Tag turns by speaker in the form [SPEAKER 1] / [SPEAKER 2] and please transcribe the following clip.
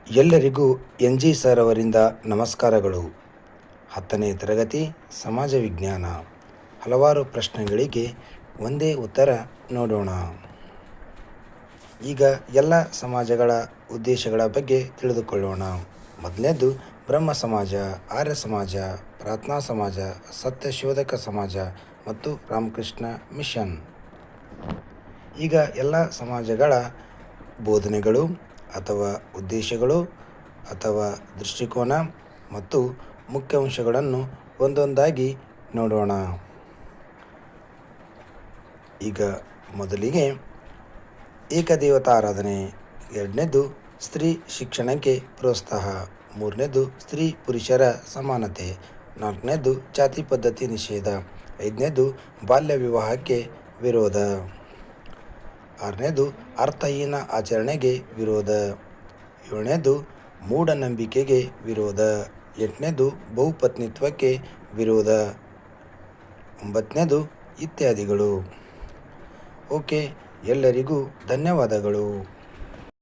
[SPEAKER 1] ಎಲ್ಲರಿಗೂ N G sir ಅವರಿಂದ ನಮಸ್ಕಾರಗಳು. 10ನೇ ತರಗತಿ ಸಮಾಜ ವಿಜ್ಞಾನ. ಹಲವಾರು ಪ್ರಶ್ನೆಗಳಿಗೆ ಒಂದೇ ಉತ್ತರ ನೋಡೋಣ. ಈಗ ಎಲ್ಲ ಸಮಾಜಗಳ ಉದ್ದೇಶಗಳ ಬಗ್ಗೆ ತಿಳಿದುಕೊಳ್ಳೋಣ. ಮೊದಲನೇದು ಬ್ರಹ್ಮ ಸಮಾಜ, ಆರ್ಯ ಸಮಾಜ, ಪ್ರಾರ್ಥನಾ ಸಮಾಜ, ಸತ್ಯಶೋಧಕ ಸಮಾಜ ಮತ್ತು ರಾಮಕೃಷ್ಣ ಮಿಷನ್. ಈಗ ಎಲ್ಲ ಸಮಾಜಗಳ ಬೋಧನೆಗಳು ಅಥವಾ ಉದ್ದೇಶಗಳು ಅಥವಾ ದೃಷ್ಟಿಕೋನ ಮತ್ತು ಮುಖ್ಯ ಅಂಶಗಳನ್ನು ಒಂದೊಂದಾಗಿ ನೋಡೋಣ. ಈಗ ಮೊದಲಿಗೆ ಏಕದೇವತಾ ಆರಾಧನೆ, ಎರಡನೇದು ಸ್ತ್ರೀ ಶಿಕ್ಷಣಕ್ಕೆ ಪ್ರೋತ್ಸಾಹ, ಮೂರನೇದು ಸ್ತ್ರೀ ಪುರುಷರ ಸಮಾನತೆ, ನಾಲ್ಕನೇದು ಜಾತಿ ಪದ್ಧತಿ ನಿಷೇಧ, ಐದನೇದು ಬಾಲ್ಯ ವಿವಾಹಕ್ಕೆ ವಿರೋಧ, ಆರನೇದು ಅರ್ಥಹೀನ ಆಚರಣೆಗೆ ವಿರೋಧ, ಏಳನೇದು ಮೂಢನಂಬಿಕೆಗೆ ವಿರೋಧ, ಎಂಟನೇದು ಬಹುಪತ್ನಿತ್ವಕ್ಕೆ ವಿರೋಧ, ಒಂಬತ್ತನೇದು ಇತ್ಯಾದಿಗಳು. ಓಕೆ, ಎಲ್ಲರಿಗೂ ಧನ್ಯವಾದಗಳು.